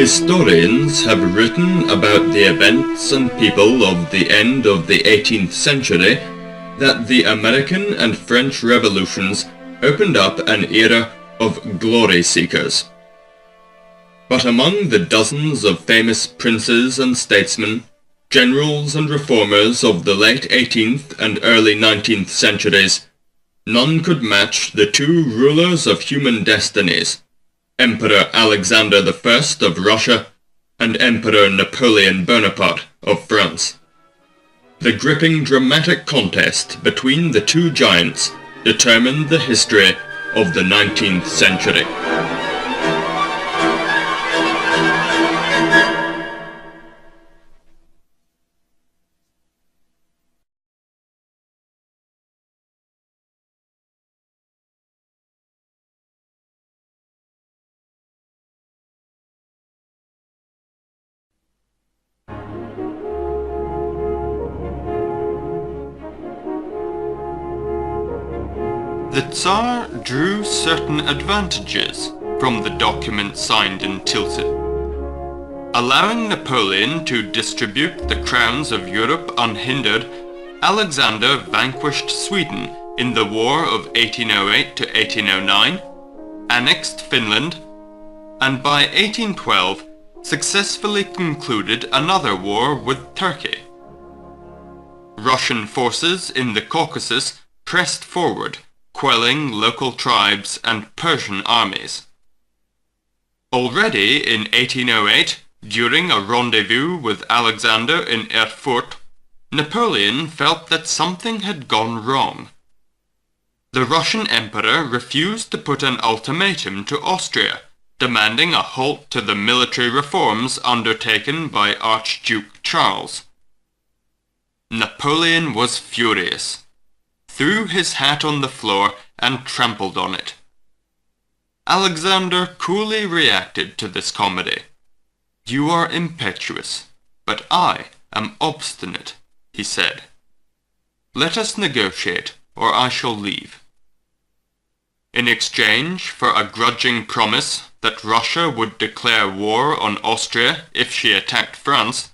Historians have written about the events and people of the end of the 18th century that the American and French revolutions opened up an era of glory seekers. But among the dozens of famous princes and statesmen, generals and reformers of the late 18th and early 19th centuries, none could match the two rulers of human destinies, Emperor Alexander I of Russia and Emperor Napoleon Bonaparte of France. The gripping dramatic contest between the two giants determined the history of the 19th century. The Tsar drew certain advantages from the document signed in Tilsit. Allowing Napoleon to distribute the crowns of Europe unhindered, Alexander vanquished Sweden in the War of 1808 to 1809, annexed Finland, and by 1812 successfully concluded another war with Turkey. Russian forces in the Caucasus pressed forward, quelling local tribes and Persian armies. Already in 1808, during a rendezvous with Alexander in Erfurt, Napoleon felt that something had gone wrong. The Russian emperor refused to put an ultimatum to Austria, demanding a halt to the military reforms undertaken by Archduke Charles. Napoleon was furious, threw his hat on the floor and trampled on it. Alexander coolly reacted to this comedy. "You are impetuous, but I am obstinate," he said. "Let us negotiate, or I shall leave." In exchange for a grudging promise that Russia would declare war on Austria if she attacked France,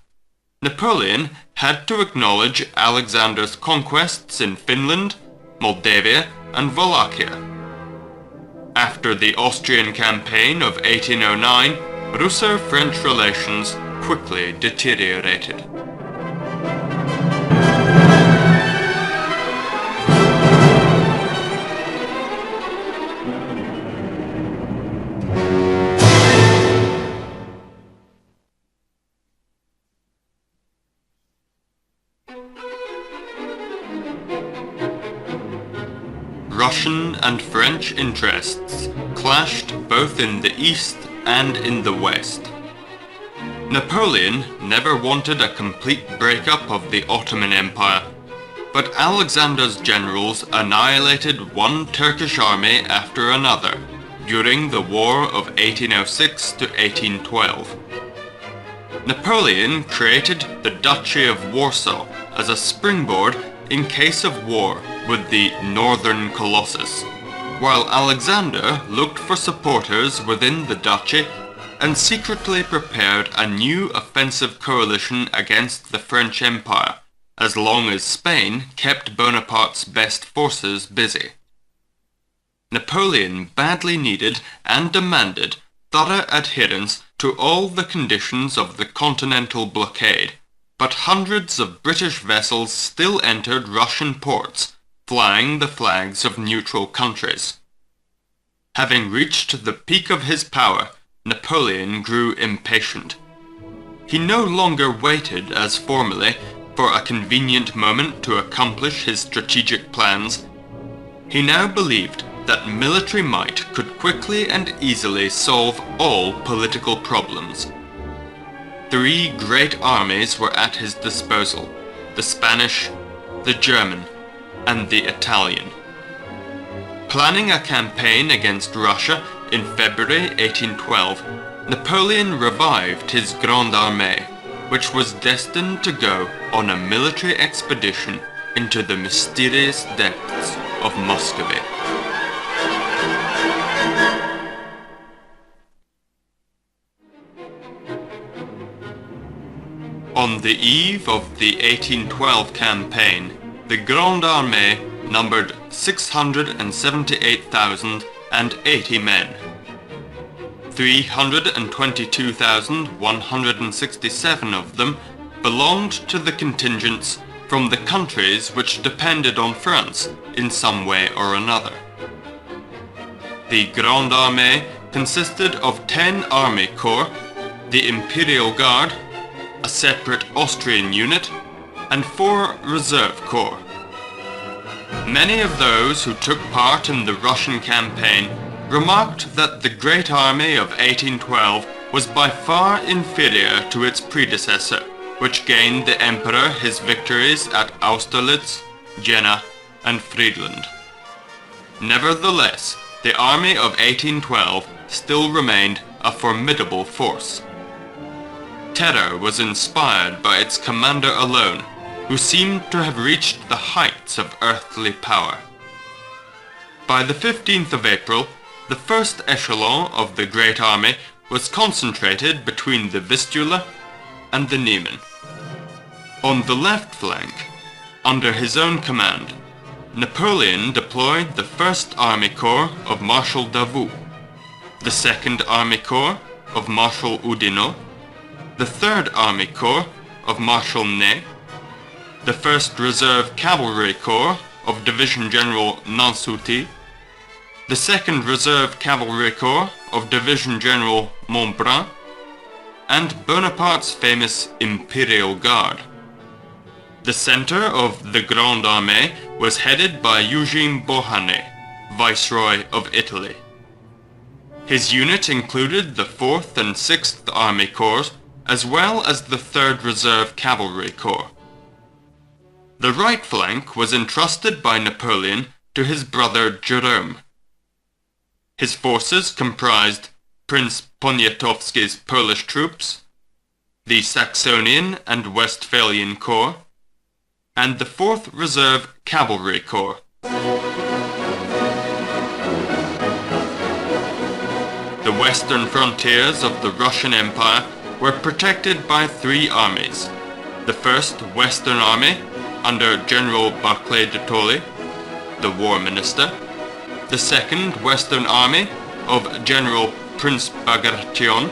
Napoleon had to acknowledge Alexander's conquests in Finland, Moldavia, and Wallachia. After the Austrian campaign of 1809, Russo-French relations quickly deteriorated. Russian and French interests clashed both in the East and in the West. Napoleon never wanted a complete breakup of the Ottoman Empire, but Alexander's generals annihilated one Turkish army after another during the War of 1806 to 1812. Napoleon created the Duchy of Warsaw as a springboard in case of war with the Northern Colossus, while Alexander looked for supporters within the duchy and secretly prepared a new offensive coalition against the French Empire, as long as Spain kept Bonaparte's best forces busy. Napoleon badly needed and demanded thorough adherence to all the conditions of the continental blockade, but hundreds of British vessels still entered Russian ports, flying the flags of neutral countries. Having reached the peak of his power, Napoleon grew impatient. He no longer waited, as formerly, for a convenient moment to accomplish his strategic plans. He now believed that military might could quickly and easily solve all political problems. Three great armies were at his disposal: the Spanish, the German, and the Italian. Planning a campaign against Russia in February 1812, Napoleon revived his Grande Armée, which was destined to go on a military expedition into the mysterious depths of Muscovy. On the eve of the 1812 campaign, the Grande Armée numbered 678,080 men. 322,167 of them belonged to the contingents from the countries which depended on France in some way or another. The Grande Armée consisted of 10 army corps, the Imperial Guard, a separate Austrian unit, and 4 reserve corps. Many of those who took part in the Russian campaign remarked that the Great Army of 1812 was by far inferior to its predecessor, which gained the Emperor his victories at Austerlitz, Jena, and Friedland. Nevertheless, the army of 1812 still remained a formidable force. Terror was inspired by its commander alone, who seemed to have reached the heights of earthly power. By the 15th of April, the first echelon of the Great Army was concentrated between the Vistula and the Niemen. On the left flank, under his own command, Napoleon deployed the 1st Army Corps of Marshal Davout, the 2nd Army Corps of Marshal Oudinot, the 3rd Army Corps of Marshal Ney, the 1st Reserve Cavalry Corps of Division General Nansouty, the 2nd Reserve Cavalry Corps of Division General Montbrun, and Bonaparte's famous Imperial Guard. The center of the Grande Armée was headed by Eugene Beauharnais, Viceroy of Italy. His unit included the 4th and 6th Army Corps, as well as the 3rd Reserve Cavalry Corps. The right flank was entrusted by Napoleon to his brother Jerome. His forces comprised Prince Poniatowski's Polish troops, the Saxonian and Westphalian Corps, and the 4th Reserve Cavalry Corps. The western frontiers of the Russian Empire were protected by 3 armies. The 1st Western Army, under General Barclay de Tolly, the War Minister, the 2nd Western Army of General Prince Bagration,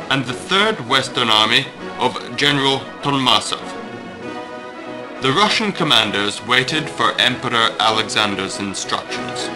and the 3rd Western Army of General Tormasov. The Russian commanders waited for Emperor Alexander's instructions.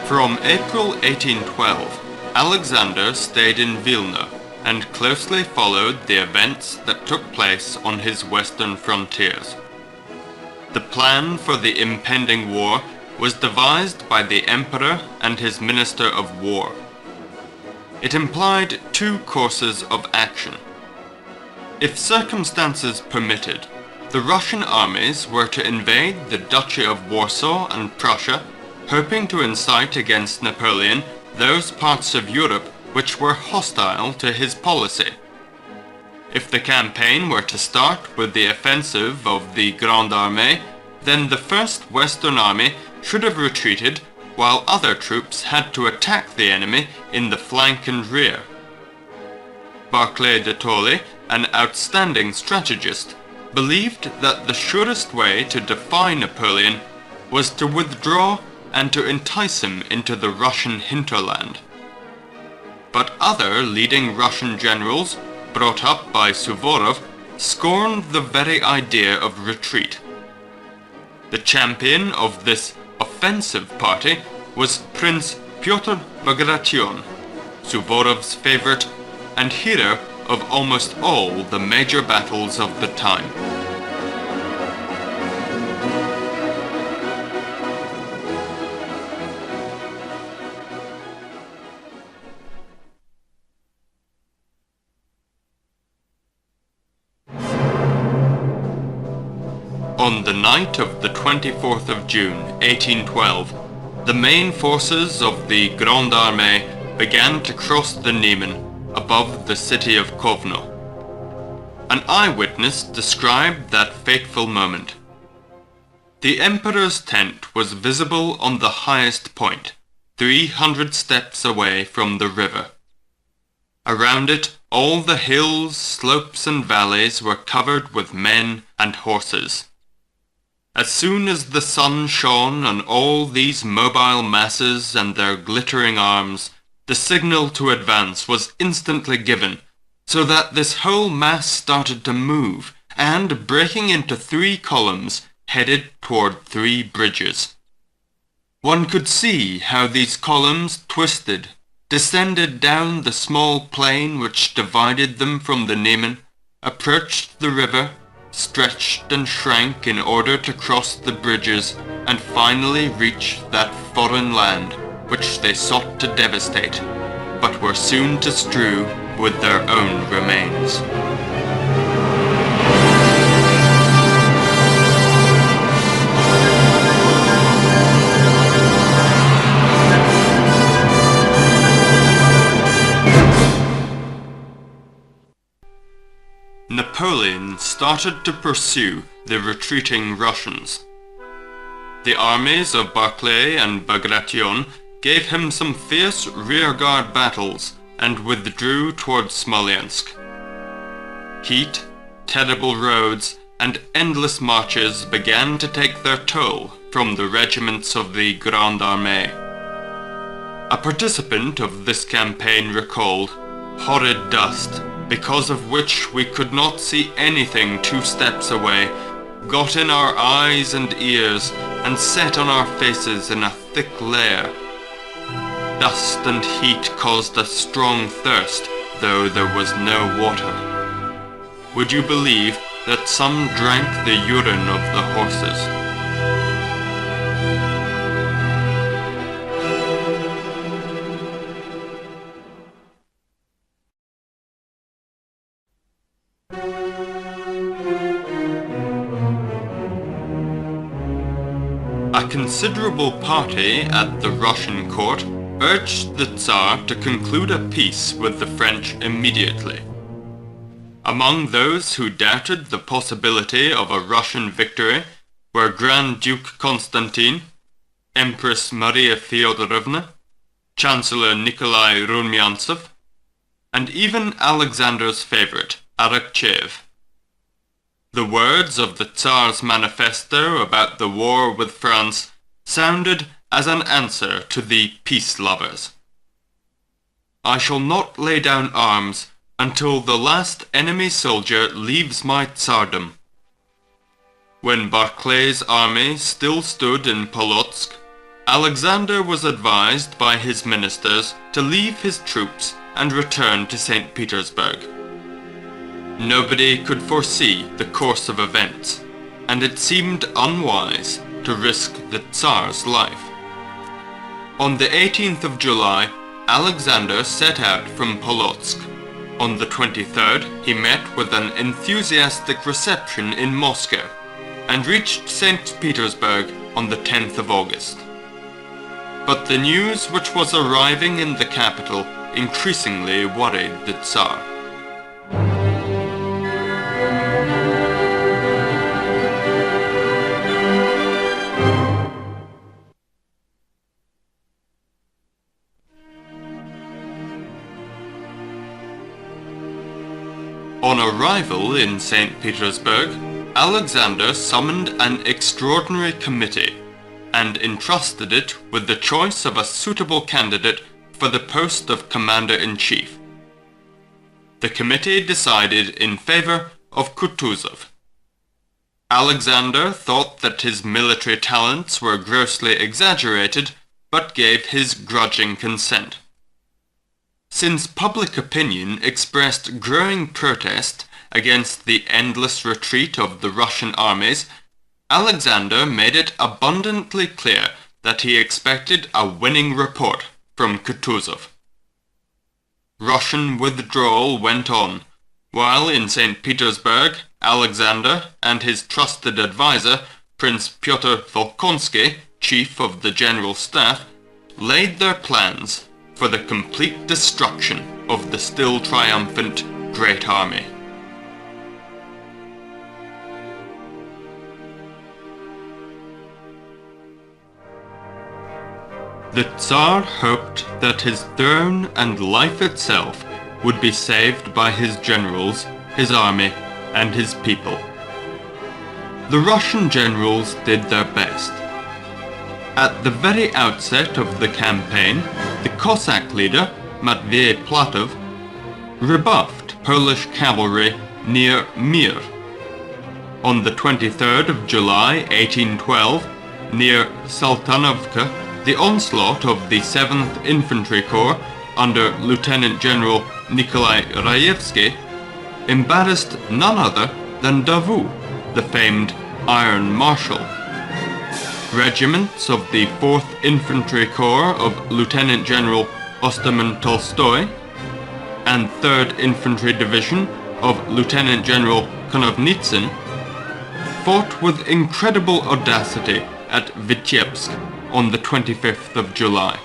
From April 1812, Alexander stayed in Vilna and closely followed the events that took place on his western frontiers. The plan for the impending war was devised by the Emperor and his Minister of War. It implied 2 courses of action. If circumstances permitted, the Russian armies were to invade the Duchy of Warsaw and Prussia, hoping to incite against Napoleon those parts of Europe which were hostile to his policy. If the campaign were to start with the offensive of the Grande Armée, then the 1st Western Army should have retreated, while other troops had to attack the enemy in the flank and rear. Barclay de Tolly, an outstanding strategist, believed that the surest way to defy Napoleon was to withdraw and to entice him into the Russian hinterland. But other leading Russian generals, brought up by Suvorov, scorned the very idea of retreat. The champion of this offensive party was Prince Pyotr Bagration, Suvorov's favorite and hero of almost all the major battles of the time. On the night of the 24th of June, 1812, the main forces of the Grande Armée began to cross the Niemen above the city of Kovno. An eyewitness described that fateful moment. The Emperor's tent was visible on the highest point, 300 steps away from the river. Around it, all the hills, slopes and valleys were covered with men and horses. As soon as the sun shone on all these mobile masses and their glittering arms, the signal to advance was instantly given, so that this whole mass started to move, and, breaking into 3 columns, headed toward 3 bridges. One could see how these columns twisted, descended down the small plain which divided them from the Niemen, approached the river, stretched and shrank in order to cross the bridges, and finally reached that foreign land which they sought to devastate, but were soon to strew with their own remains. Napoleon started to pursue the retreating Russians. The armies of Barclay and Bagration gave him some fierce rearguard battles and withdrew towards Smolensk. Heat, terrible roads, and endless marches began to take their toll from the regiments of the Grande Armée. A participant of this campaign recalled, "Horrid dust, because of which we could not see anything 2 steps away, got in our eyes and ears, and set on our faces in a thick layer. Dust and heat caused a strong thirst, though there was no water. Would you believe that some drank the urine of the horses?" A considerable party at the Russian court urged the Tsar to conclude a peace with the French immediately. Among those who doubted the possibility of a Russian victory were Grand Duke Constantine, Empress Maria Feodorovna, Chancellor Nikolai Rumyantsev, and even Alexander's favorite, Arakcheev. The words of the Tsar's manifesto about the war with France sounded as an answer to the peace lovers. "I shall not lay down arms until the last enemy soldier leaves my tsardom." When Barclay's army still stood in Polotsk, Alexander was advised by his ministers to leave his troops and return to St. Petersburg. Nobody could foresee the course of events, and it seemed unwise to risk the Tsar's life. On the 18th of July, Alexander set out from Polotsk. On the 23rd, he met with an enthusiastic reception in Moscow, and reached St. Petersburg on the 10th of August. But the news which was arriving in the capital increasingly worried the Tsar. On arrival in St. Petersburg, Alexander summoned an extraordinary committee and entrusted it with the choice of a suitable candidate for the post of commander-in-chief. The committee decided in favor of Kutuzov. Alexander thought that his military talents were grossly exaggerated, but gave his grudging consent. Since public opinion expressed growing protest against the endless retreat of the Russian armies, Alexander made it abundantly clear that he expected a winning report from Kutuzov. Russian withdrawal went on, while in St. Petersburg, Alexander and his trusted advisor, Prince Pyotr Volkonsky, chief of the General Staff, laid their plans for the complete destruction of the still triumphant Great Army. The Tsar hoped that his throne and life itself would be saved by his generals, his army, and his people. The Russian generals did their best. At the very outset of the campaign, the Cossack leader, Matvey Platov, rebuffed Polish cavalry near Mir. On the 23rd of July 1812, near Saltanovka, the onslaught of the 7th Infantry Corps under Lieutenant General Nikolai Raevsky embarrassed none other than Davout, the famed Iron Marshal. Regiments of the 4th Infantry Corps of Lieutenant General Osterman Tolstoy and 3rd Infantry Division of Lieutenant General Konovnitsyn fought with incredible audacity at Vitebsk on the 25th of July.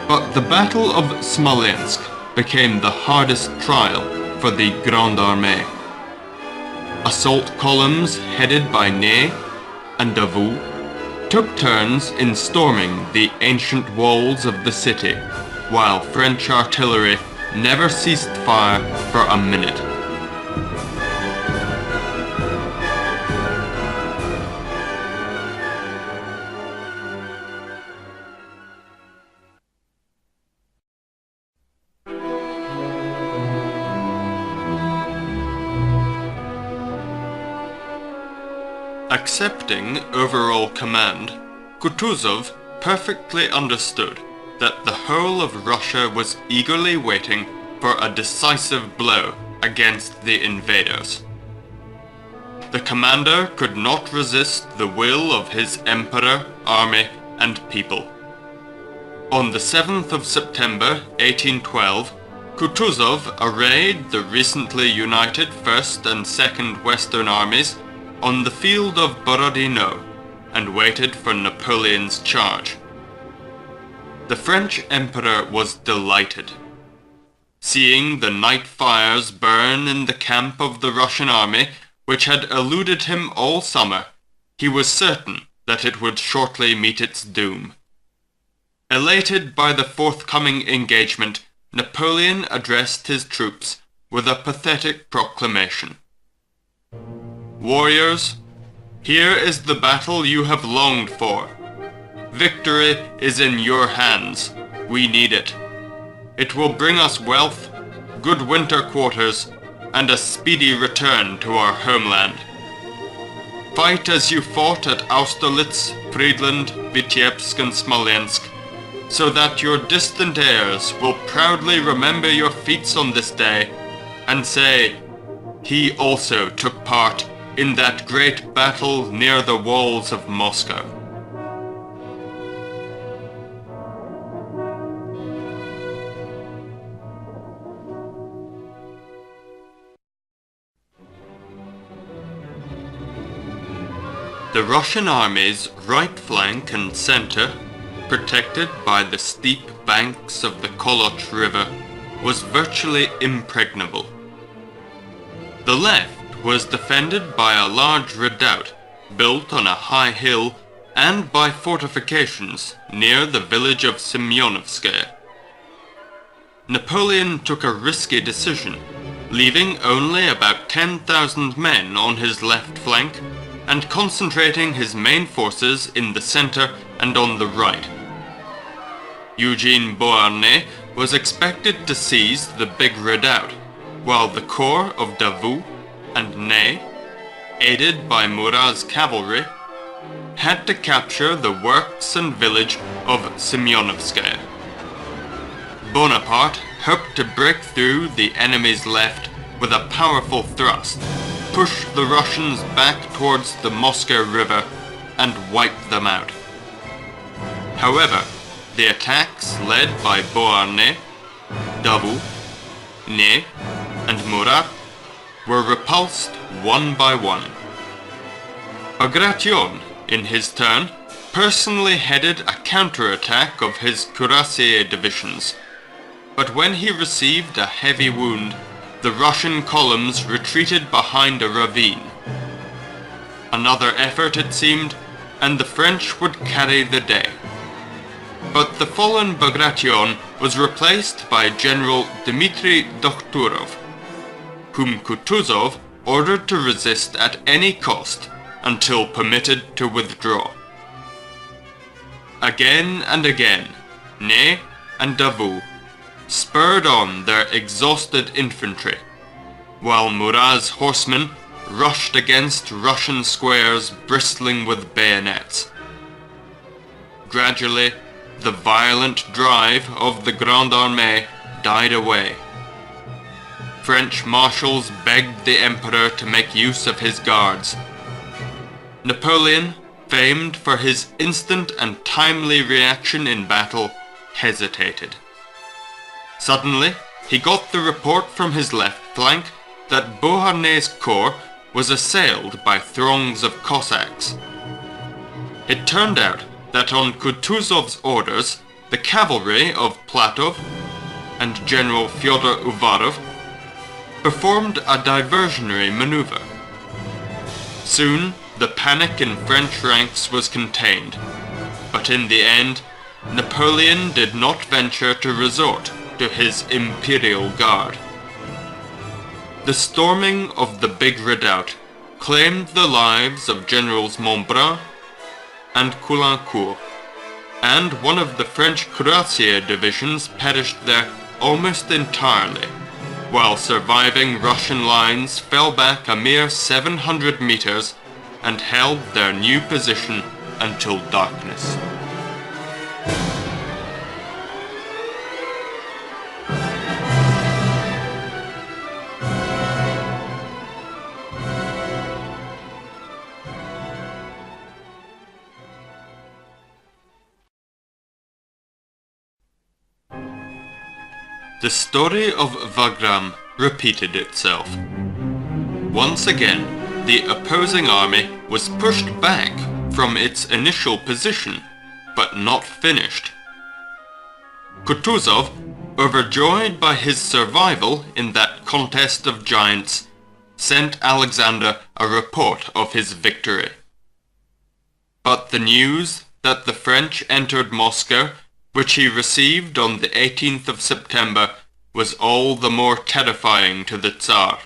But the Battle of Smolensk became the hardest trial for the Grande Armée. Assault columns headed by Ney and Davout took turns in storming the ancient walls of the city, while French artillery never ceased fire for a minute. Accepting overall command, Kutuzov perfectly understood that the whole of Russia was eagerly waiting for a decisive blow against the invaders. The commander could not resist the will of his emperor, army, and people. On the 7th of September 1812, Kutuzov arrayed the recently united 1st and 2nd Western armies on the field of Borodino and waited for Napoleon's charge. The French emperor was delighted. Seeing the night fires burn in the camp of the Russian army, which had eluded him all summer, he was certain that it would shortly meet its doom. Elated by the forthcoming engagement, Napoleon addressed his troops with a pathetic proclamation. "Warriors, here is the battle you have longed for. Victory is in your hands. We need it. It will bring us wealth, good winter quarters, and a speedy return to our homeland. Fight as you fought at Austerlitz, Friedland, Vitebsk, and Smolensk, so that your distant heirs will proudly remember your feats on this day and say, 'He also took part in that great battle near the walls of Moscow.'" The Russian army's right flank and center, protected by the steep banks of the Koloch River, was virtually impregnable. The left was defended by a large redoubt built on a high hill and by fortifications near the village of Semyonovskaya. Napoleon took a risky decision, leaving only about 10,000 men on his left flank and concentrating his main forces in the center and on the right. Eugene Beauharnais was expected to seize the big redoubt, while the corps of Davout and Ney, aided by Murat's cavalry, had to capture the works and village of Semyonovskaya. Bonaparte hoped to break through the enemy's left with a powerful thrust, push the Russians back towards the Moscow River, and wipe them out. However, the attacks led by Beauharnais, Davout, Ney, and Murat were repulsed one by one. Bagration, in his turn, personally headed a counterattack of his cuirassier divisions, but when he received a heavy wound, the Russian columns retreated behind a ravine. Another effort, it seemed, and the French would carry the day. but the fallen Bagration was replaced by General Dmitry Dokhturov, whom Kutuzov ordered to resist at any cost until permitted to withdraw. Again and again, Ney and Davout spurred on their exhausted infantry, while Murat's horsemen rushed against Russian squares bristling with bayonets. Gradually, the violent drive of the Grande Armée died away. French marshals begged the Emperor to make use of his guards. Napoleon, famed for his instant and timely reaction in battle, hesitated. Suddenly, he got the report from his left flank that Beauharnais' corps was assailed by throngs of Cossacks. It turned out that on Kutuzov's orders, the cavalry of Platov and General Fyodor Uvarov performed a diversionary maneuver. Soon, the panic in French ranks was contained, but in the end, Napoleon did not venture to resort to his imperial guard. The storming of the big redoubt claimed the lives of Generals Montbrun and Caulaincourt, and one of the French cuirassier divisions perished there almost entirely, while surviving Russian lines fell back a mere 700 meters and held their new position until darkness. The story of Wagram repeated itself. Once again, the opposing army was pushed back from its initial position, but not finished. Kutuzov, overjoyed by his survival in that contest of giants, sent Alexander a report of his victory. But the news that the French entered Moscow, which he received on the 18th of September, was all the more terrifying to the Tsar.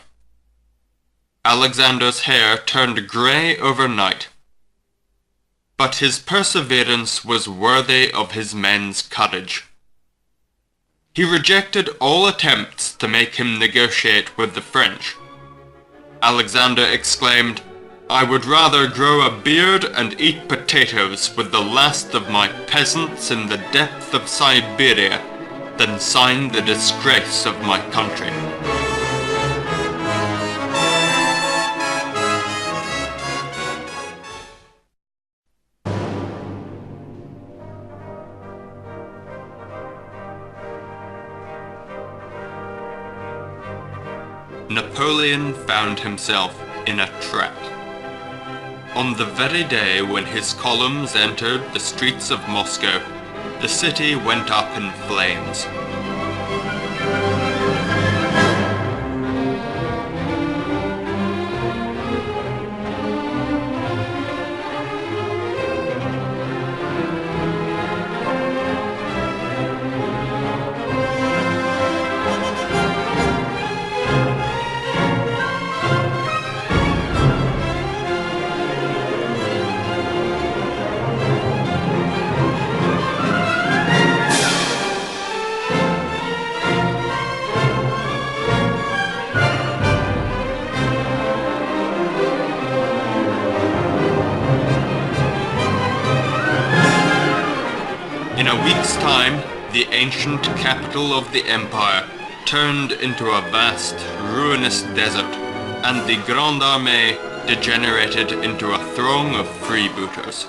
Alexander's hair turned grey overnight, but his perseverance was worthy of his men's courage. He rejected all attempts to make him negotiate with the French. Alexander exclaimed, "I would rather grow a beard and eat potatoes with the last of my peasants in the depth of Siberia than sign the disgrace of my country." Napoleon found himself in a trap. On the very day when his columns entered the streets of Moscow, the city went up in flames. In a week's time, the ancient capital of the empire turned into a vast, ruinous desert, and the Grande Armée degenerated into a throng of freebooters.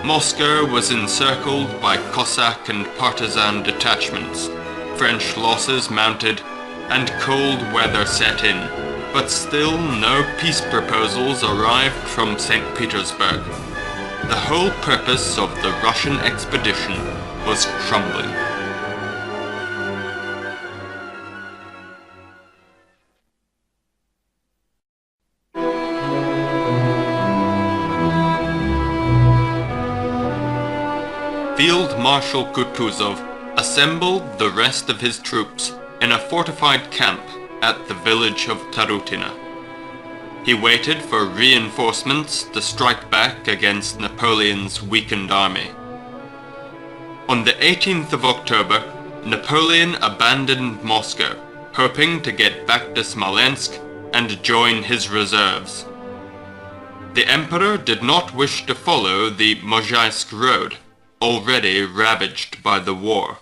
Moscow was encircled by Cossack and partisan detachments. French losses mounted, and cold weather set in, but still no peace proposals arrived from St. Petersburg. The whole purpose of the Russian expedition was crumbling. Field Marshal Kutuzov assembled the rest of his troops in a fortified camp at the village of Tarutina. He waited for reinforcements to strike back against Napoleon's weakened army. On the 18th of October, Napoleon abandoned Moscow, hoping to get back to Smolensk and join his reserves. The Emperor did not wish to follow the Mozhaisk road, already ravaged by the war.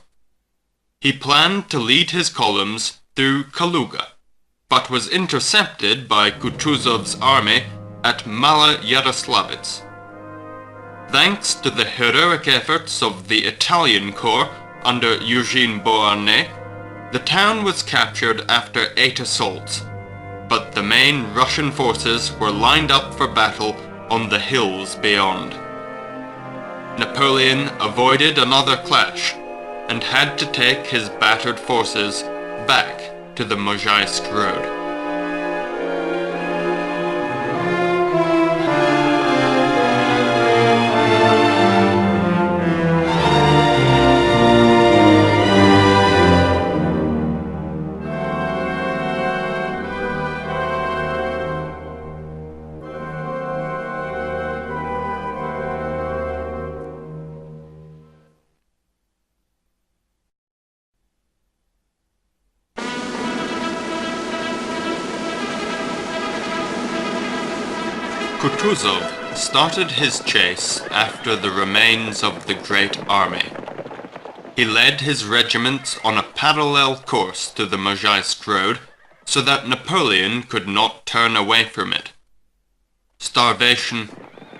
He planned to lead his columns through Kaluga, but was intercepted by Kutuzov's army at Mala-Yaroslavets. Thanks to the heroic efforts of the Italian Corps under Eugene Beauharnais, the town was captured after 8 assaults, but the main Russian forces were lined up for battle on the hills beyond. Napoleon avoided another clash and had to take his battered forces back to the Mozhaisk road. Kutuzov started his chase after the remains of the Great Army. He led his regiments on a parallel course to the Mozhaisk road so that Napoleon could not turn away from it. Starvation,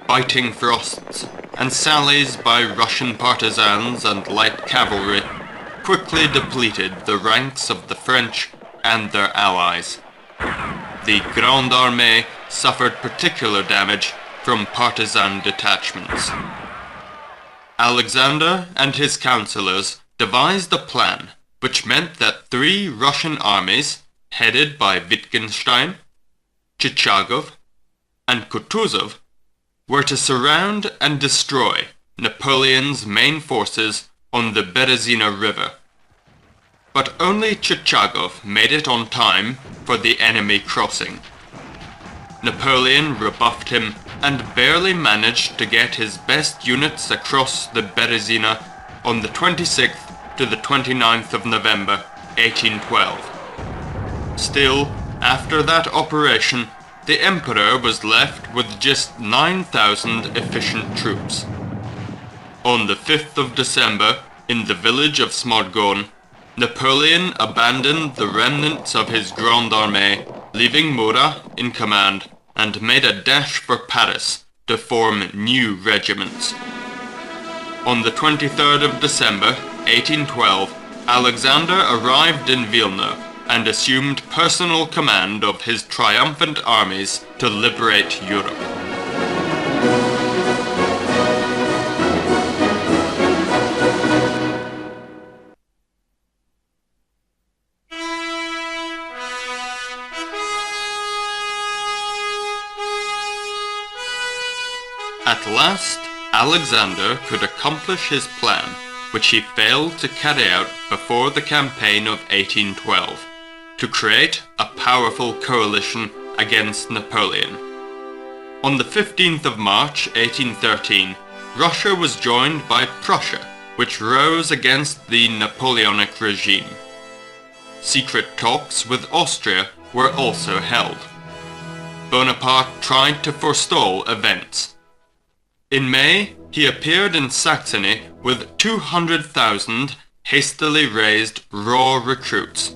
biting frosts, and sallies by Russian partisans and light cavalry quickly depleted the ranks of the French and their allies. The Grande Armée suffered particular damage from partisan detachments. Alexander and his councillors devised a plan which meant that 3 Russian armies, headed by Wittgenstein, Chichagov, and Kutuzov, were to surround and destroy Napoleon's main forces on the Berezina River. But only Chichagov made it on time for the enemy crossing. Napoleon rebuffed him and barely managed to get his best units across the Berezina on the 26th to the 29th of November, 1812. Still, after that operation, the Emperor was left with just 9,000 efficient troops. On the 5th of December, in the village of Smorgon, Napoleon abandoned the remnants of his Grande Armée, leaving Murat in command, and made a dash for Paris to form new regiments. On the 23rd of December, 1812, Alexander arrived in Vilna and assumed personal command of his triumphant armies to liberate Europe. At last, Alexander could accomplish his plan, which he failed to carry out before the campaign of 1812, to create a powerful coalition against Napoleon. On the 15th of March, 1813, Russia was joined by Prussia, which rose against the Napoleonic regime. Secret talks with Austria were also held. Bonaparte tried to forestall events. In May, he appeared in Saxony with 200,000 hastily raised raw recruits.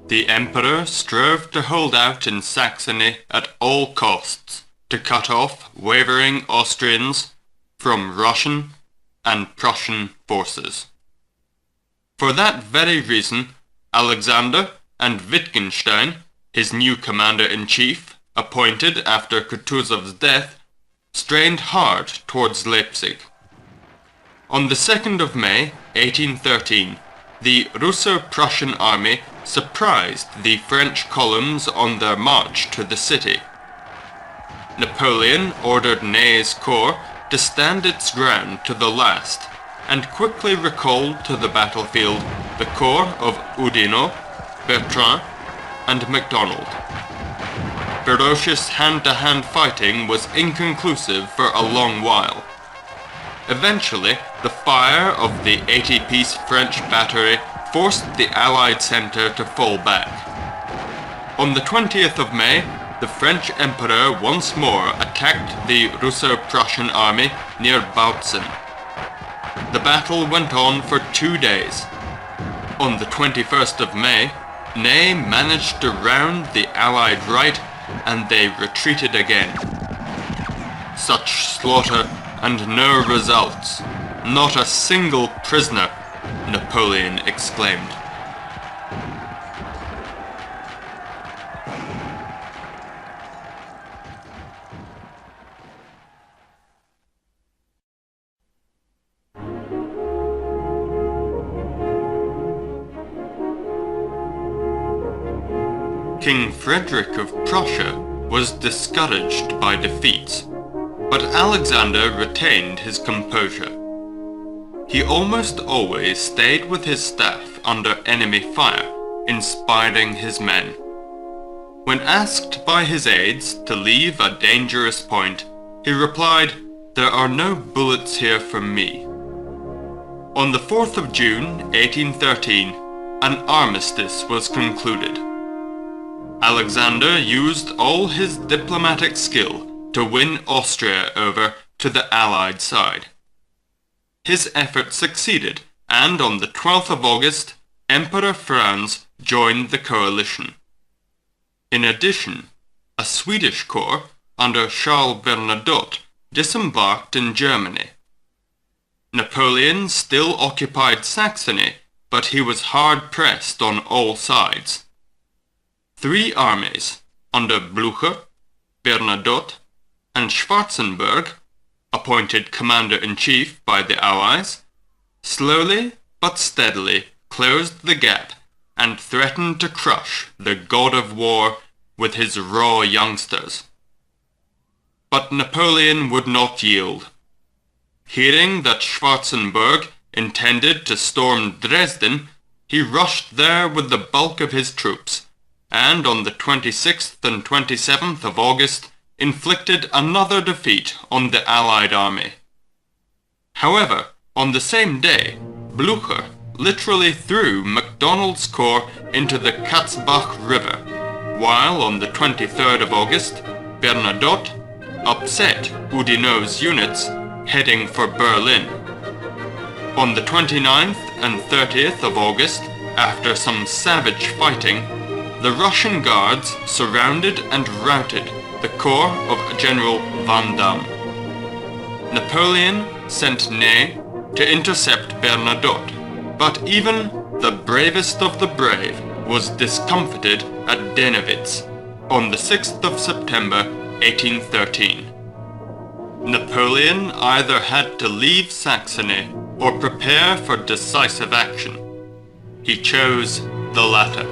The Emperor strove to hold out in Saxony at all costs to cut off wavering Austrians from Russian and Prussian forces. For that very reason, Alexander and Wittgenstein, his new commander-in-chief, appointed after Kutuzov's death, strained hard towards Leipzig. On the 2nd of May, 1813, the Russo-Prussian army surprised the French columns on their march to the city. Napoleon ordered Ney's corps to stand its ground to the last, and quickly recalled to the battlefield the corps of Oudinot, Bertrand, and MacDonald. Ferocious hand-to-hand fighting was inconclusive for a long while. Eventually, the fire of the 80-piece French battery forced the Allied centre to fall back. On the 20th of May, the French Emperor once more attacked the Russo-Prussian army near Bautzen. The battle went on for 2 days. On the 21st of May, Ney managed to round the Allied right, and they retreated again. Such slaughter and no results. Not a single prisoner, Napoleon exclaimed. King Frederick of Prussia was discouraged by defeats, but Alexander retained his composure. He almost always stayed with his staff under enemy fire, inspiring his men. When asked by his aides to leave a dangerous point, he replied, "There are no bullets here for me." On the 4th of June, 1813, an armistice was concluded. Alexander used all his diplomatic skill to win Austria over to the Allied side. His effort succeeded, and on the 12th of August, Emperor Franz joined the coalition. In addition, a Swedish corps under Charles Bernadotte disembarked in Germany. Napoleon still occupied Saxony, but he was hard-pressed on all sides. 3 armies, under Blücher, Bernadotte, and Schwarzenberg, appointed commander-in-chief by the Allies, slowly but steadily closed the gap and threatened to crush the god of war with his raw youngsters. But Napoleon would not yield. Hearing that Schwarzenberg intended to storm Dresden, he rushed there with the bulk of his troops, and on the 26th and 27th of August inflicted another defeat on the Allied army. However, on the same day, Blücher literally threw MacDonald's corps into the Katzbach River, while on the 23rd of August, Bernadotte upset Oudinot's units heading for Berlin. On the 29th and 30th of August, after some savage fighting, the Russian guards surrounded and routed the corps of General Van Damme. Napoleon sent Ney to intercept Bernadotte, but even the bravest of the brave was discomfited at Dennewitz on the 6th of September 1813. Napoleon either had to leave Saxony or prepare for decisive action. He chose the latter.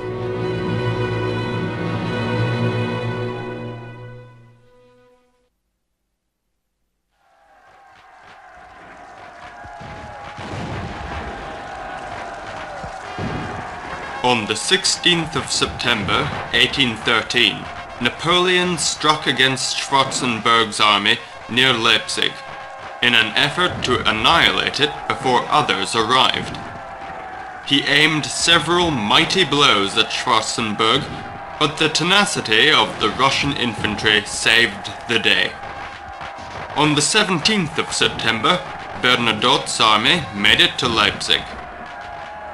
On the 16th of September 1813, Napoleon struck against Schwarzenberg's army near Leipzig, in an effort to annihilate it before others arrived. He aimed several mighty blows at Schwarzenberg, but the tenacity of the Russian infantry saved the day. On the 17th of September, Bernadotte's army made it to Leipzig.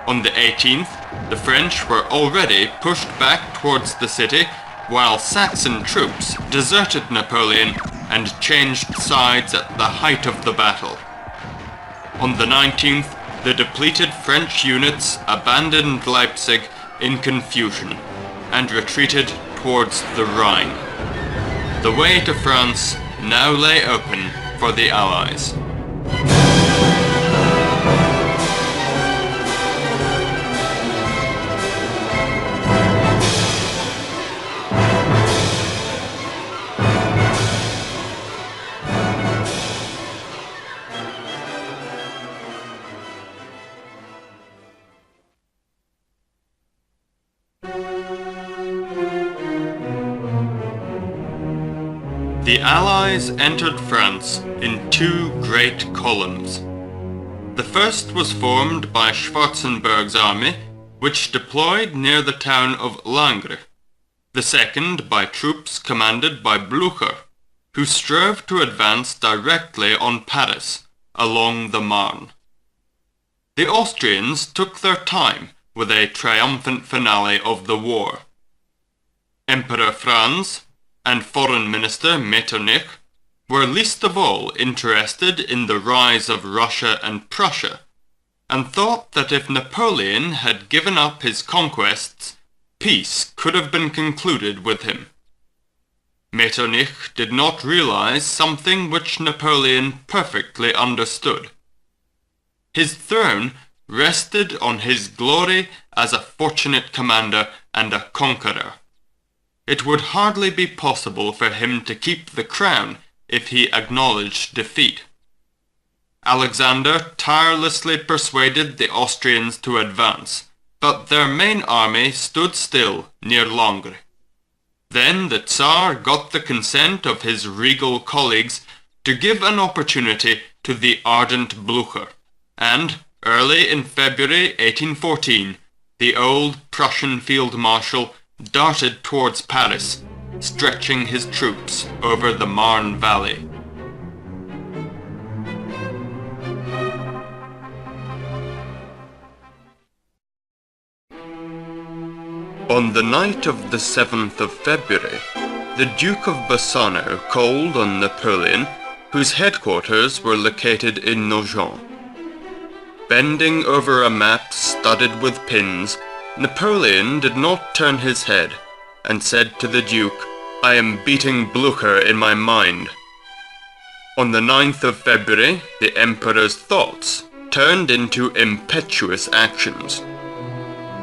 On the 18th, the French were already pushed back towards the city, while Saxon troops deserted Napoleon and changed sides at the height of the battle. On the 19th, the depleted French units abandoned Leipzig in confusion and retreated towards the Rhine. The way to France now lay open for the Allies. The Allies entered France in two great columns. The first was formed by Schwarzenberg's army, which deployed near the town of Langres. The second by troops commanded by Blücher, who strove to advance directly on Paris, along the Marne. The Austrians took their time with a triumphant finale of the war. Emperor Franz and Foreign Minister Metternich were least of all interested in the rise of Russia and Prussia, and thought that if Napoleon had given up his conquests, peace could have been concluded with him. Metternich did not realize something which Napoleon perfectly understood. His throne rested on his glory as a fortunate commander and a conqueror. It would hardly be possible for him to keep the crown if he acknowledged defeat. Alexander tirelessly persuaded the Austrians to advance, but their main army stood still near Langres. Then the Tsar got the consent of his regal colleagues to give an opportunity to the ardent Blücher, and early in February 1814, the old Prussian field marshal darted towards Paris, stretching his troops over the Marne Valley. On the night of the 7th of February, the Duke of Bassano called on Napoleon, whose headquarters were located in Nogent. Bending over a map studded with pins, Napoleon did not turn his head, and said to the Duke, "I am beating Blücher in my mind." On the 9th of February, the Emperor's thoughts turned into impetuous actions.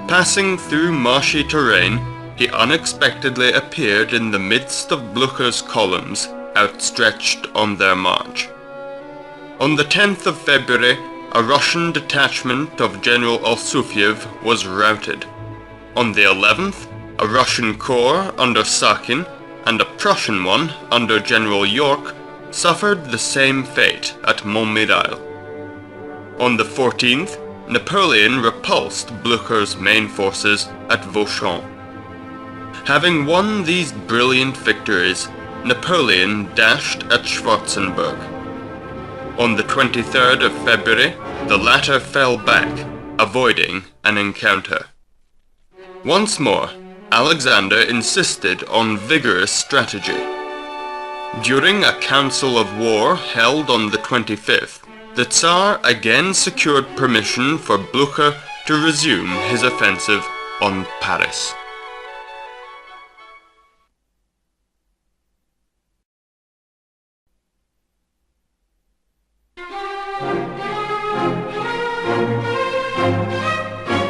Passing through marshy terrain, he unexpectedly appeared in the midst of Blücher's columns, outstretched on their march. On the 10th of February, a Russian detachment of General Alsufyev was routed. On the 11th, a Russian corps under Sakin and a Prussian one under General York suffered the same fate at Montmirail. On the 14th, Napoleon repulsed Blücher's main forces at Vauchamp. Having won these brilliant victories, Napoleon dashed at Schwarzenberg. On the 23rd of February, the latter fell back, avoiding an encounter. Once more, Alexander insisted on vigorous strategy. During a council of war held on the 25th, the Tsar again secured permission for Blücher to resume his offensive on Paris.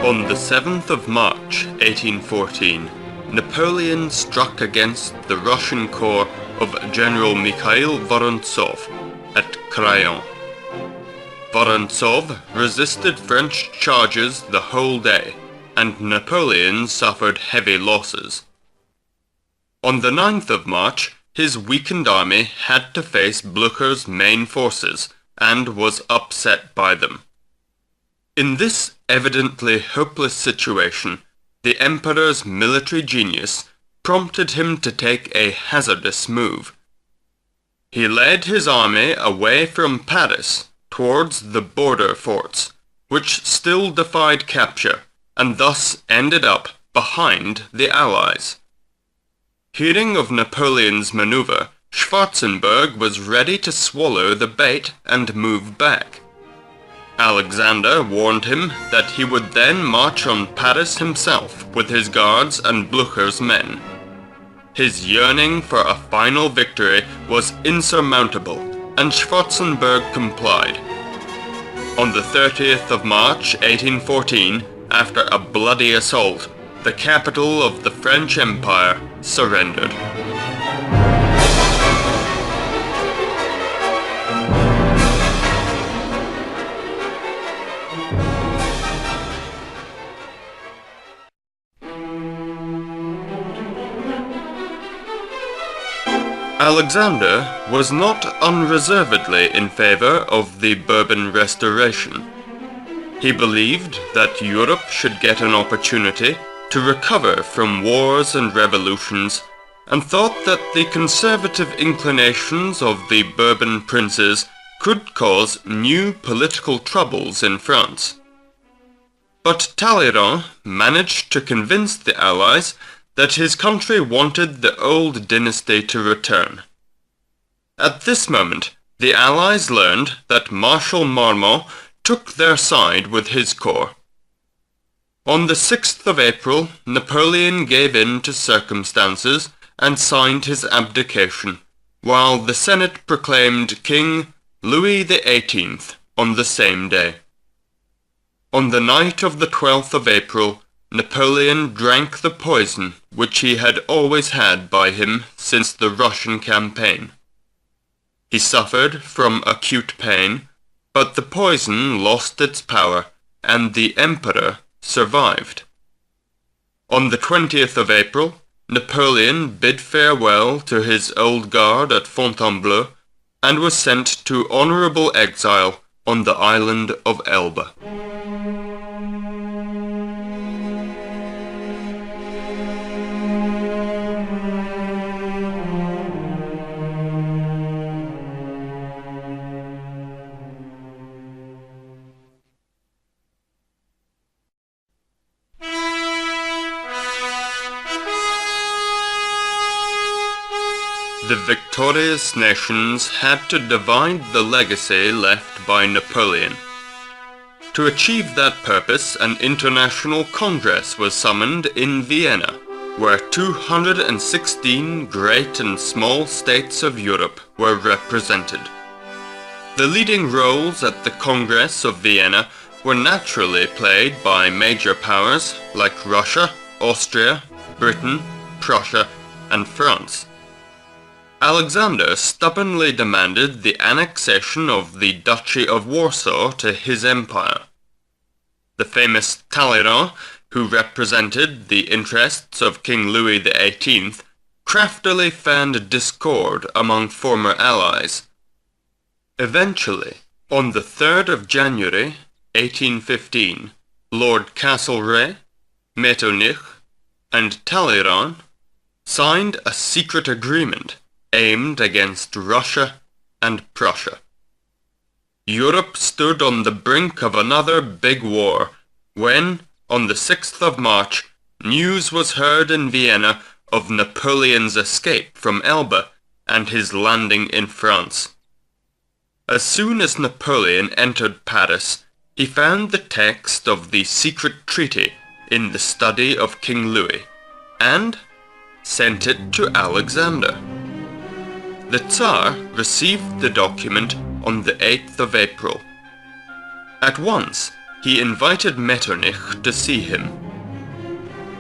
On the 7th of March, 1814, Napoleon struck against the Russian corps of General Mikhail Vorontsov at Crayon. Vorontsov resisted French charges the whole day, and Napoleon suffered heavy losses. On the 9th of March, his weakened army had to face Blücher's main forces, and was upset by them. In this evidently hopeless situation, the Emperor's military genius prompted him to take a hazardous move. He led his army away from Paris towards the border forts, which still defied capture, and thus ended up behind the Allies. Hearing of Napoleon's maneuver, Schwarzenberg was ready to swallow the bait and move back. Alexander warned him that he would then march on Paris himself with his guards and Blücher's men. His yearning for a final victory was insurmountable, and Schwarzenberg complied. On the 30th of March, 1814, after a bloody assault, the capital of the French Empire surrendered. Alexander was not unreservedly in favor of the Bourbon Restoration. He believed that Europe should get an opportunity to recover from wars and revolutions, and thought that the conservative inclinations of the Bourbon princes could cause new political troubles in France. But Talleyrand managed to convince the Allies that his country wanted the old dynasty to return. At this moment, the Allies learned that Marshal Marmont took their side with his corps. On the 6th of April, Napoleon gave in to circumstances and signed his abdication, while the Senate proclaimed King Louis XVIII on the same day. On the night of the 12th of April, Napoleon drank the poison which he had always had by him since the Russian campaign. He suffered from acute pain, but the poison lost its power, and the Emperor survived. On the 20th of April, Napoleon bid farewell to his old guard at Fontainebleau, and was sent to honorable exile on the island of Elba. The victorious nations had to divide the legacy left by Napoleon. To achieve that purpose, an international congress was summoned in Vienna, where 216 great and small states of Europe were represented. The leading roles at the Congress of Vienna were naturally played by major powers like Russia, Austria, Britain, Prussia, and France. Alexander stubbornly demanded the annexation of the Duchy of Warsaw to his empire. The famous Talleyrand, who represented the interests of King Louis XVIII, craftily fanned discord among former allies. Eventually, on the 3rd of January, 1815, Lord Castlereagh, Metternich, and Talleyrand signed a secret agreement aimed against Russia and Prussia. Europe stood on the brink of another big war when, on the 6th of March, news was heard in Vienna of Napoleon's escape from Elba and his landing in France. As soon as Napoleon entered Paris, he found the text of the secret treaty in the study of King Louis, and sent it to Alexander. The Tsar received the document on the 8th of April. At once, he invited Metternich to see him.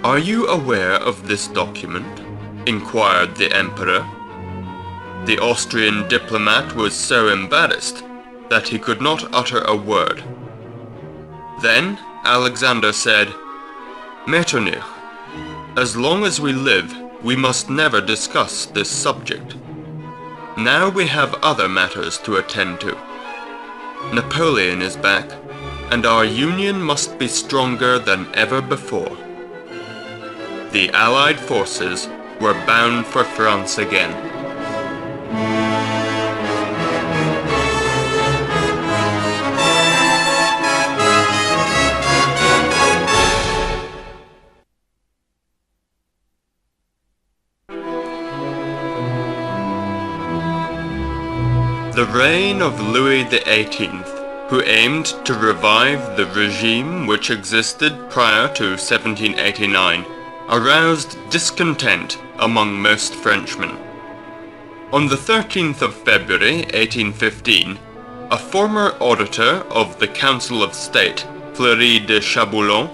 "Are you aware of this document?" inquired the Emperor. The Austrian diplomat was so embarrassed that he could not utter a word. Then Alexander said, "Metternich, as long as we live, we must never discuss this subject. Now we have other matters to attend to. Napoleon is back, and our union must be stronger than ever before." The Allied forces were bound for France again. The reign of Louis XVIII, who aimed to revive the regime which existed prior to 1789, aroused discontent among most Frenchmen. On the 13th of February 1815, a former auditor of the Council of State, Fleury de Chaboulon,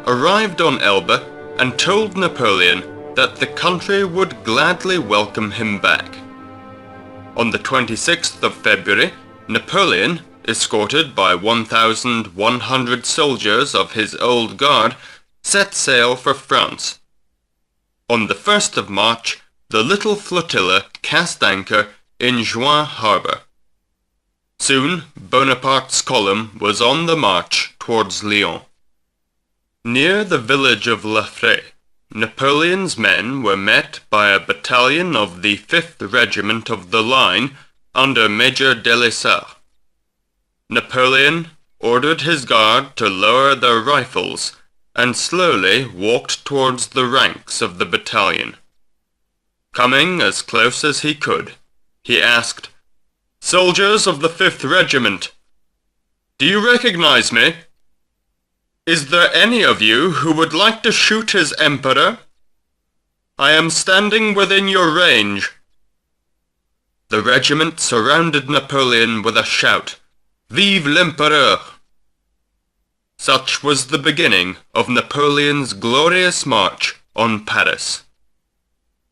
arrived on Elba and told Napoleon that the country would gladly welcome him back. On the 26th of February, Napoleon, escorted by 1,100 soldiers of his old guard, set sail for France. On the 1st of March, the little flotilla cast anchor in Juin harbor. Soon Bonaparte's column was on the march towards Lyons. Near the village of La Fère, Napoleon's men were met by a battalion of the 5th Regiment of the Line under Major Delessart. Napoleon ordered his guard to lower their rifles and slowly walked towards the ranks of the battalion. Coming as close as he could, he asked, "Soldiers of the 5th Regiment, do you recognize me? Is there any of you who would like to shoot his emperor? I am standing within your range." The regiment surrounded Napoleon with a shout, "Vive l'Empereur!" Such was the beginning of Napoleon's glorious march on Paris.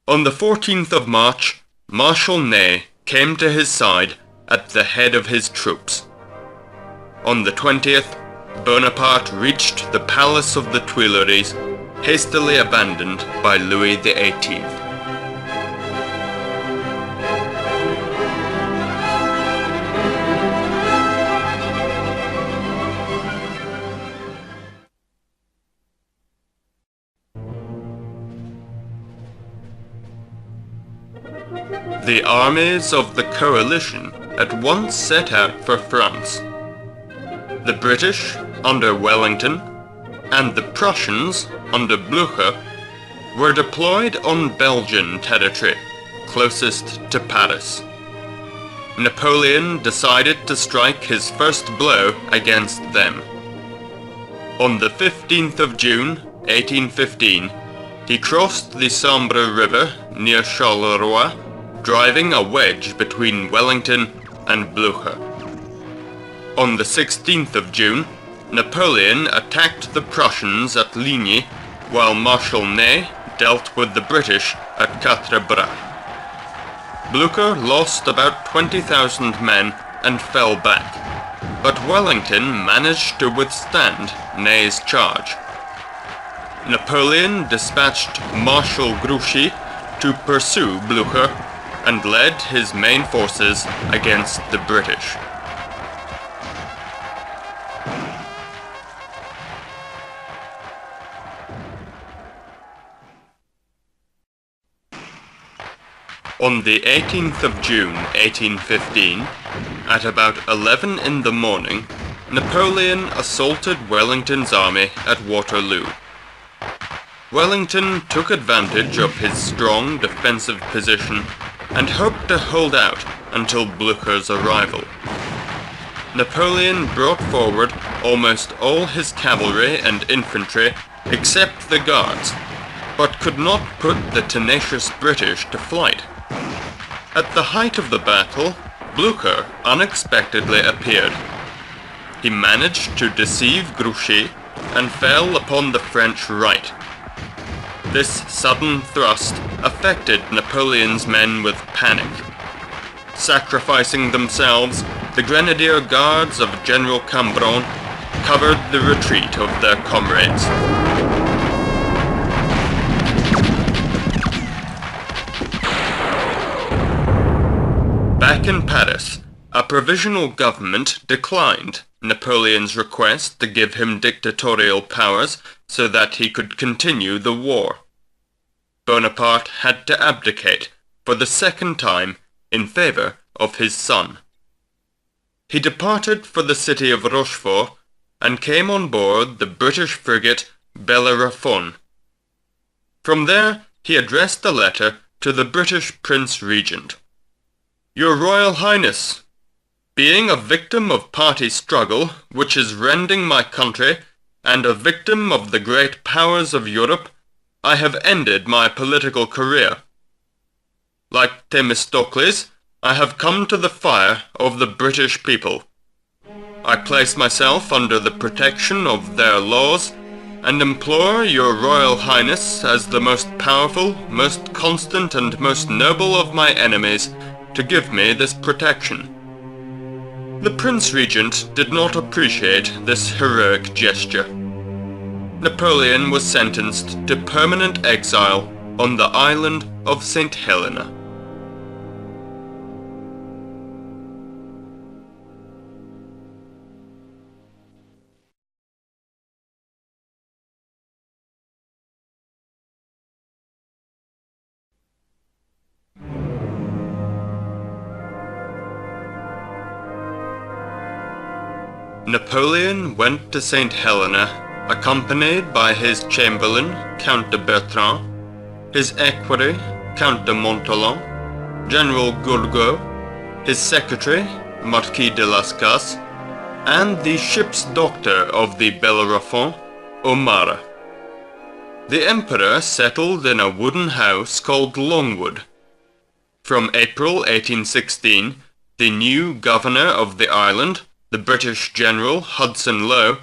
On the 14th of March, Marshal Ney came to his side at the head of his troops. On the 20th, Bonaparte reached the palace of the Tuileries, hastily abandoned by Louis XVIII. The armies of the coalition at once set out for France. The British, under Wellington, and the Prussians, under Blücher, were deployed on Belgian territory, closest to Paris. Napoleon decided to strike his first blow against them. On the 15th of June, 1815, he crossed the Sambre River near Charleroi, driving a wedge between Wellington and Blücher. On the 16th of June, Napoleon attacked the Prussians at Ligny, while Marshal Ney dealt with the British at Quatre Bras. Blücher lost about 20,000 men and fell back, but Wellington managed to withstand Ney's charge. Napoleon dispatched Marshal Grouchy to pursue Blücher and led his main forces against the British. On the 18th of June, 1815, at about 11 in the morning, Napoleon assaulted Wellington's army at Waterloo. Wellington took advantage of his strong defensive position and hoped to hold out until Blücher's arrival. Napoleon brought forward almost all his cavalry and infantry except the guards, but could not put the tenacious British to flight. At the height of the battle, Blücher unexpectedly appeared. He managed to deceive Grouchy and fell upon the French right. This sudden thrust affected Napoleon's men with panic. Sacrificing themselves, the Grenadier Guards of General Cambron covered the retreat of their comrades. Back in Paris, a provisional government declined Napoleon's request to give him dictatorial powers so that he could continue the war. Bonaparte had to abdicate for the second time in favor of his son. He departed for the city of Rochefort and came on board the British frigate Bellerophon. From there he addressed a letter to the British Prince Regent. "Your Royal Highness, being a victim of party struggle which is rending my country, and a victim of the great powers of Europe, I have ended my political career. Like Themistocles, I have come to the fire of the British people. I place myself under the protection of their laws, and implore your Royal Highness as the most powerful, most constant, and most noble of my enemies, to give me this protection." The Prince Regent did not appreciate this heroic gesture. Napoleon was sentenced to permanent exile on the island of St. Helena. Napoleon went to St. Helena accompanied by his chamberlain, Count de Bertrand, his equerry, Count de Montholon, General Gourgaud, his secretary, Marquis de Las Cases, and the ship's doctor of the Bellerophon, O'Mara. The emperor settled in a wooden house called Longwood. From April 1816, the new governor of the island, the British General Hudson Lowe,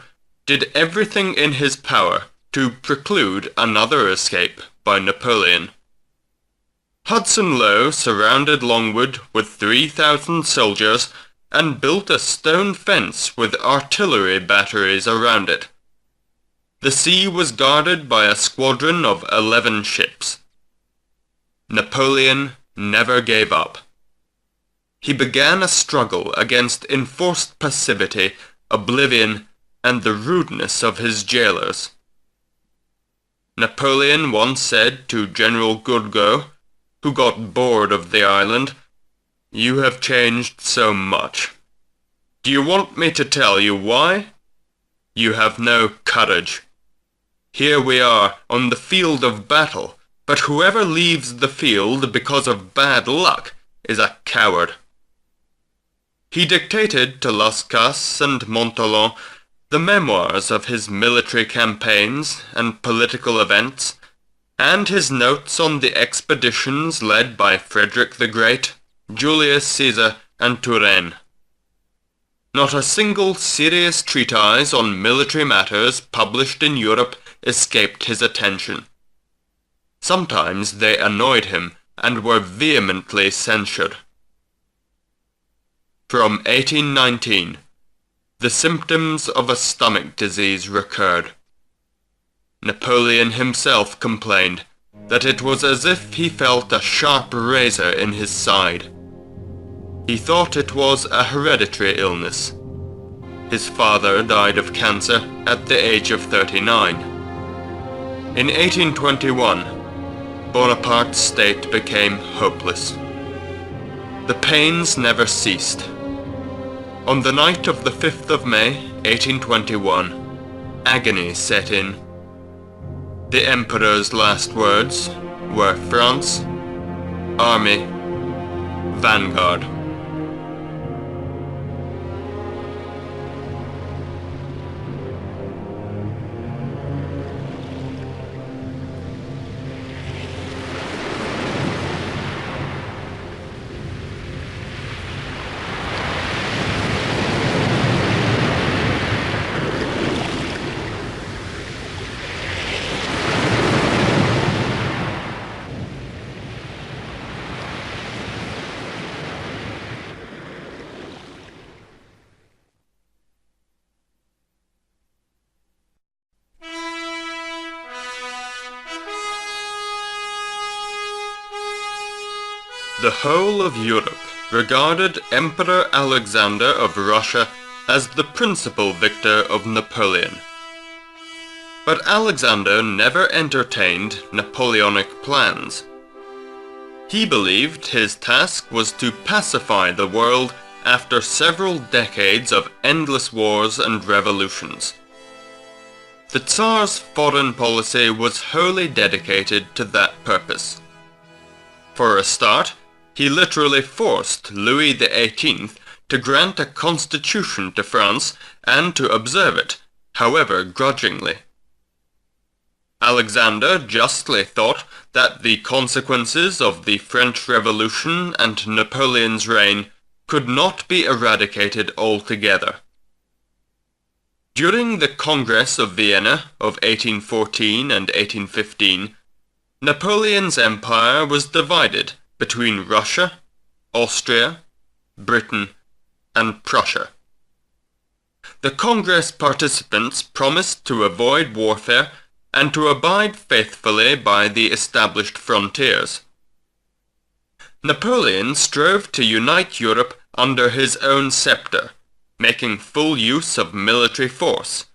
did everything in his power to preclude another escape by Napoleon. Hudson Lowe surrounded Longwood with 3,000 soldiers and built a stone fence with artillery batteries around it. The sea was guarded by a squadron of 11 ships. Napoleon never gave up. He began a struggle against enforced passivity, oblivion, and the rudeness of his jailers. Napoleon once said to General Gourgaud, who got bored of the island, "You have changed so much. Do you want me to tell you why? You have no courage. Here we are on the field of battle, but whoever leaves the field because of bad luck is a coward." He dictated to Las Cases and Montholon the memoirs of his military campaigns and political events, and his notes on the expeditions led by Frederick the Great, Julius Caesar, and Turenne. Not a single serious treatise on military matters published in Europe escaped his attention. Sometimes they annoyed him and were vehemently censured. From 1819, the symptoms of a stomach disease recurred. Napoleon himself complained that it was as if he felt a sharp razor in his side. He thought it was a hereditary illness. His father died of cancer at the age of 39. In 1821, Bonaparte's state became hopeless. The pains never ceased. On the night of the 5th of May, 1821, agony set in. The Emperor's last words were France, Army, Vanguard. The whole of Europe regarded Emperor Alexander of Russia as the principal victor of Napoleon. But Alexander never entertained Napoleonic plans. He believed his task was to pacify the world after several decades of endless wars and revolutions. The Tsar's foreign policy was wholly dedicated to that purpose. For a start, he literally forced Louis XVIII to grant a constitution to France and to observe it, however grudgingly. Alexander justly thought that the consequences of the French Revolution and Napoleon's reign could not be eradicated altogether. During the Congress of Vienna of 1814 and 1815, Napoleon's empire was divided between Russia, Austria, Britain, and Prussia. The Congress participants promised to avoid warfare and to abide faithfully by the established frontiers. Napoleon strove to unite Europe under his own scepter, making full use of military force,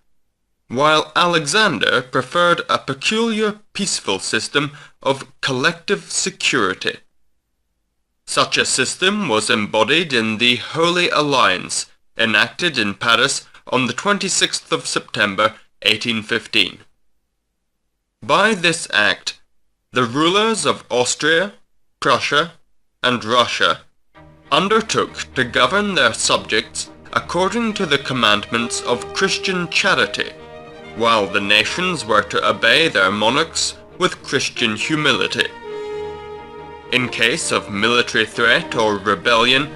while Alexander preferred a peculiar peaceful system of collective security. Such a system was embodied in the Holy Alliance, enacted in Paris on the 26th of September 1815. By this act, the rulers of Austria, Prussia, and Russia undertook to govern their subjects according to the commandments of Christian charity, while the nations were to obey their monarchs with Christian humility. In case of military threat or rebellion,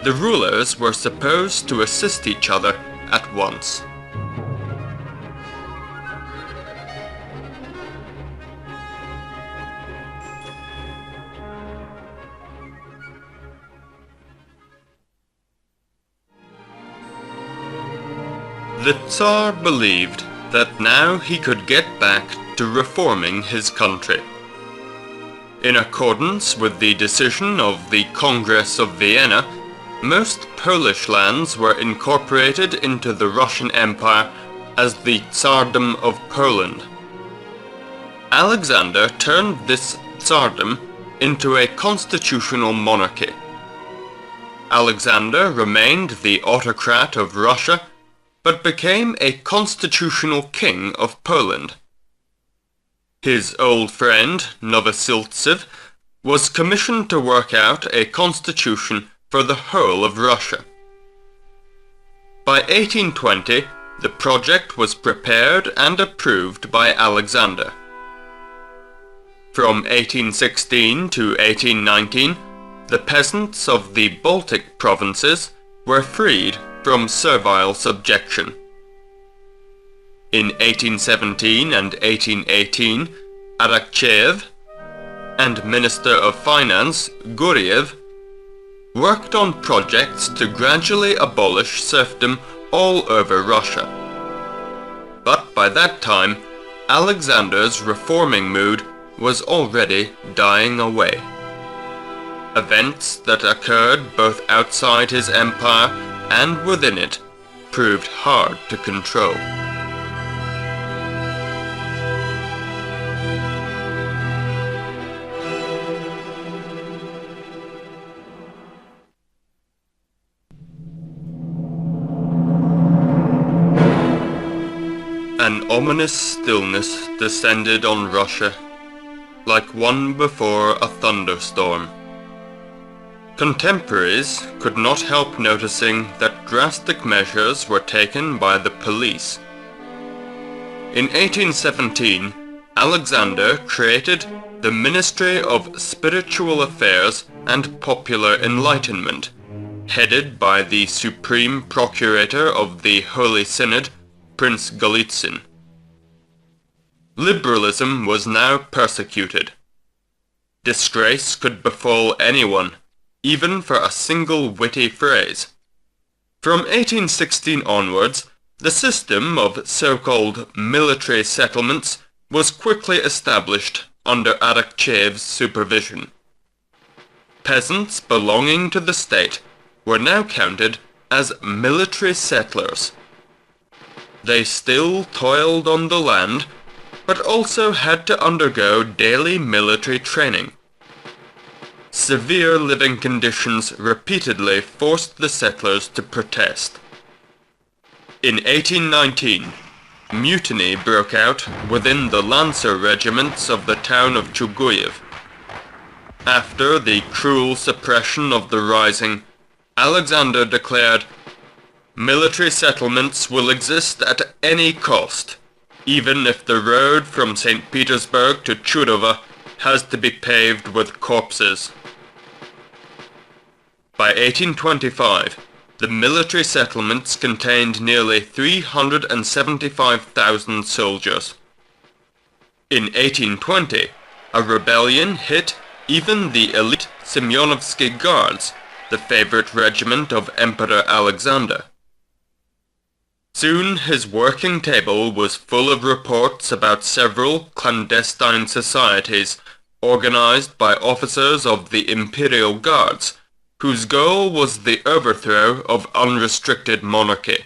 the rulers were supposed to assist each other at once. The Tsar believed that now he could get back to reforming his country. In accordance with the decision of the Congress of Vienna, most Polish lands were incorporated into the Russian Empire as the Tsardom of Poland. Alexander turned this Tsardom into a constitutional monarchy. Alexander remained the autocrat of Russia, but became a constitutional king of Poland. His old friend, Novosiltsev, was commissioned to work out a constitution for the whole of Russia. By 1820, the project was prepared and approved by Alexander. From 1816 to 1819, the peasants of the Baltic provinces were freed from servile subjection. In 1817 and 1818, Arakcheyev and Minister of Finance Guriev worked on projects to gradually abolish serfdom all over Russia. But by that time, Alexander's reforming mood was already dying away. Events that occurred both outside his empire and within it proved hard to control. An ominous stillness descended on Russia, like one before a thunderstorm. Contemporaries could not help noticing that drastic measures were taken by the police. In 1817, Alexander created the Ministry of Spiritual Affairs and Popular Enlightenment, headed by the Supreme Procurator of the Holy Synod, Prince Golitsyn. Liberalism was now persecuted. Disgrace could befall anyone, even for a single witty phrase. From 1816 onwards, the system of so-called military settlements was quickly established under Arakcheyev's supervision. Peasants belonging to the state were now counted as military settlers. They still toiled on the land, but also had to undergo daily military training. Severe living conditions repeatedly forced the settlers to protest. In 1819, mutiny broke out within the Lancer regiments of the town of Chuguyev. After the cruel suppression of the rising, Alexander declared, "Military settlements will exist at any cost, even if the road from St. Petersburg to Chudova has to be paved with corpses." By 1825, the military settlements contained nearly 375,000 soldiers. In 1820, a rebellion hit even the elite Semyonovsky Guards, the favorite regiment of Emperor Alexander. Soon his working table was full of reports about several clandestine societies organized by officers of the Imperial Guards, whose goal was the overthrow of unrestricted monarchy.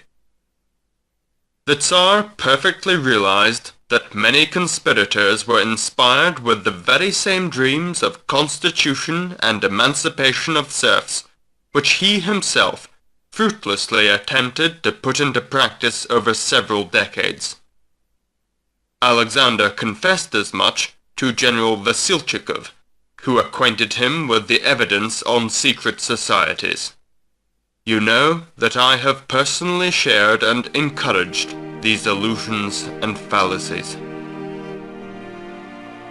The Tsar perfectly realized that many conspirators were inspired with the very same dreams of constitution and emancipation of serfs, which he himself fruitlessly attempted to put into practice over several decades. Alexander confessed as much to General Vassilchikov, who acquainted him with the evidence on secret societies. You know that I have personally shared and encouraged these illusions and fallacies.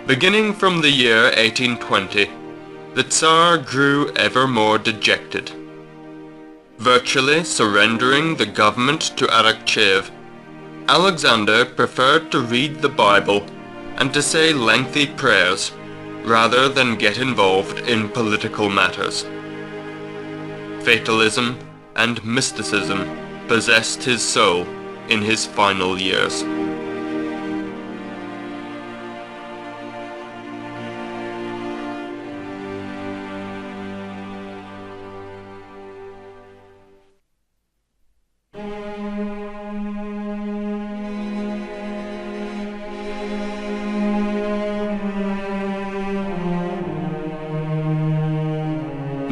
Beginning from the year 1820, the Tsar grew ever more dejected. Virtually surrendering the government to Arakcheev, Alexander preferred to read the Bible and to say lengthy prayers rather than get involved in political matters. Fatalism and mysticism possessed his soul in his final years.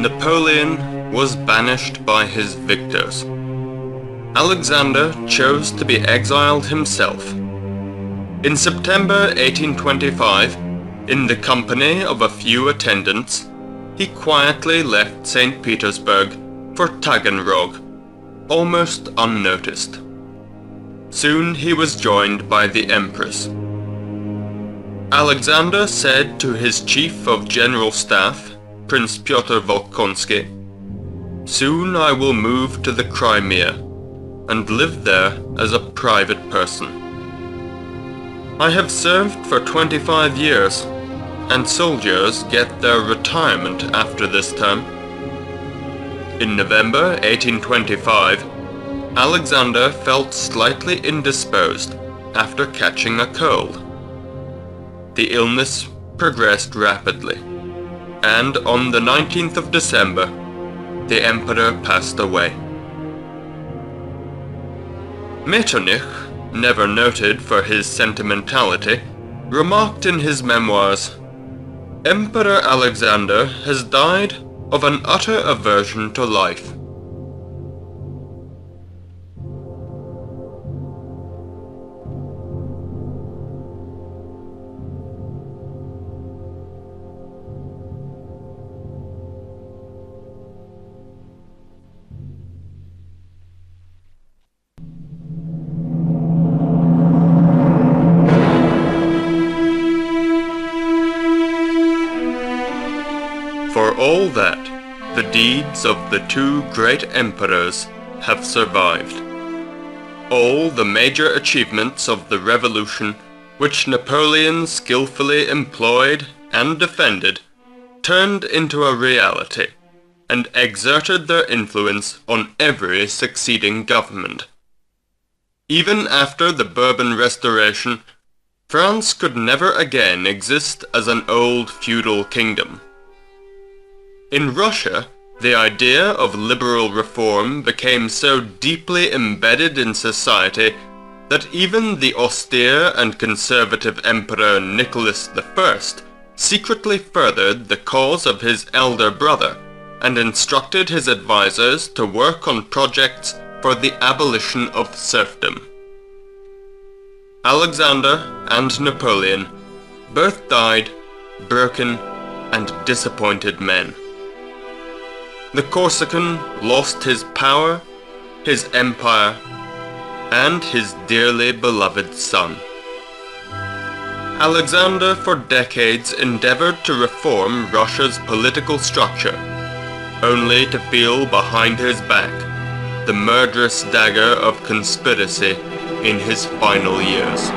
Napoleon was banished by his victors. Alexander chose to be exiled himself. In September 1825, in the company of a few attendants, he quietly left St. Petersburg for Taganrog, almost unnoticed. Soon he was joined by the Empress. Alexander said to his Chief of General Staff, Prince Pyotr Volkonsky, "Soon I will move to the Crimea and live there as a private person. I have served for 25 years, and soldiers get their retirement after this term." In November 1825, Alexander felt slightly indisposed after catching a cold. The illness progressed rapidly, and on the 19th of December, the emperor passed away. Metternich, never noted for his sentimentality, remarked in his memoirs, "Emperor Alexander has died of an utter aversion to life." For all that, the deeds of the two great emperors have survived. All the major achievements of the revolution, which Napoleon skillfully employed and defended, turned into a reality, and exerted their influence on every succeeding government. Even after the Bourbon Restoration, France could never again exist as an old feudal kingdom. In Russia, the idea of liberal reform became so deeply embedded in society that even the austere and conservative Emperor Nicholas I secretly furthered the cause of his elder brother and instructed his advisors to work on projects for the abolition of serfdom. Alexander and Napoleon both died broken and disappointed men. The Corsican lost his power, his empire, and his dearly beloved son. Alexander for decades endeavored to reform Russia's political structure, only to feel behind his back the murderous dagger of conspiracy in his final years.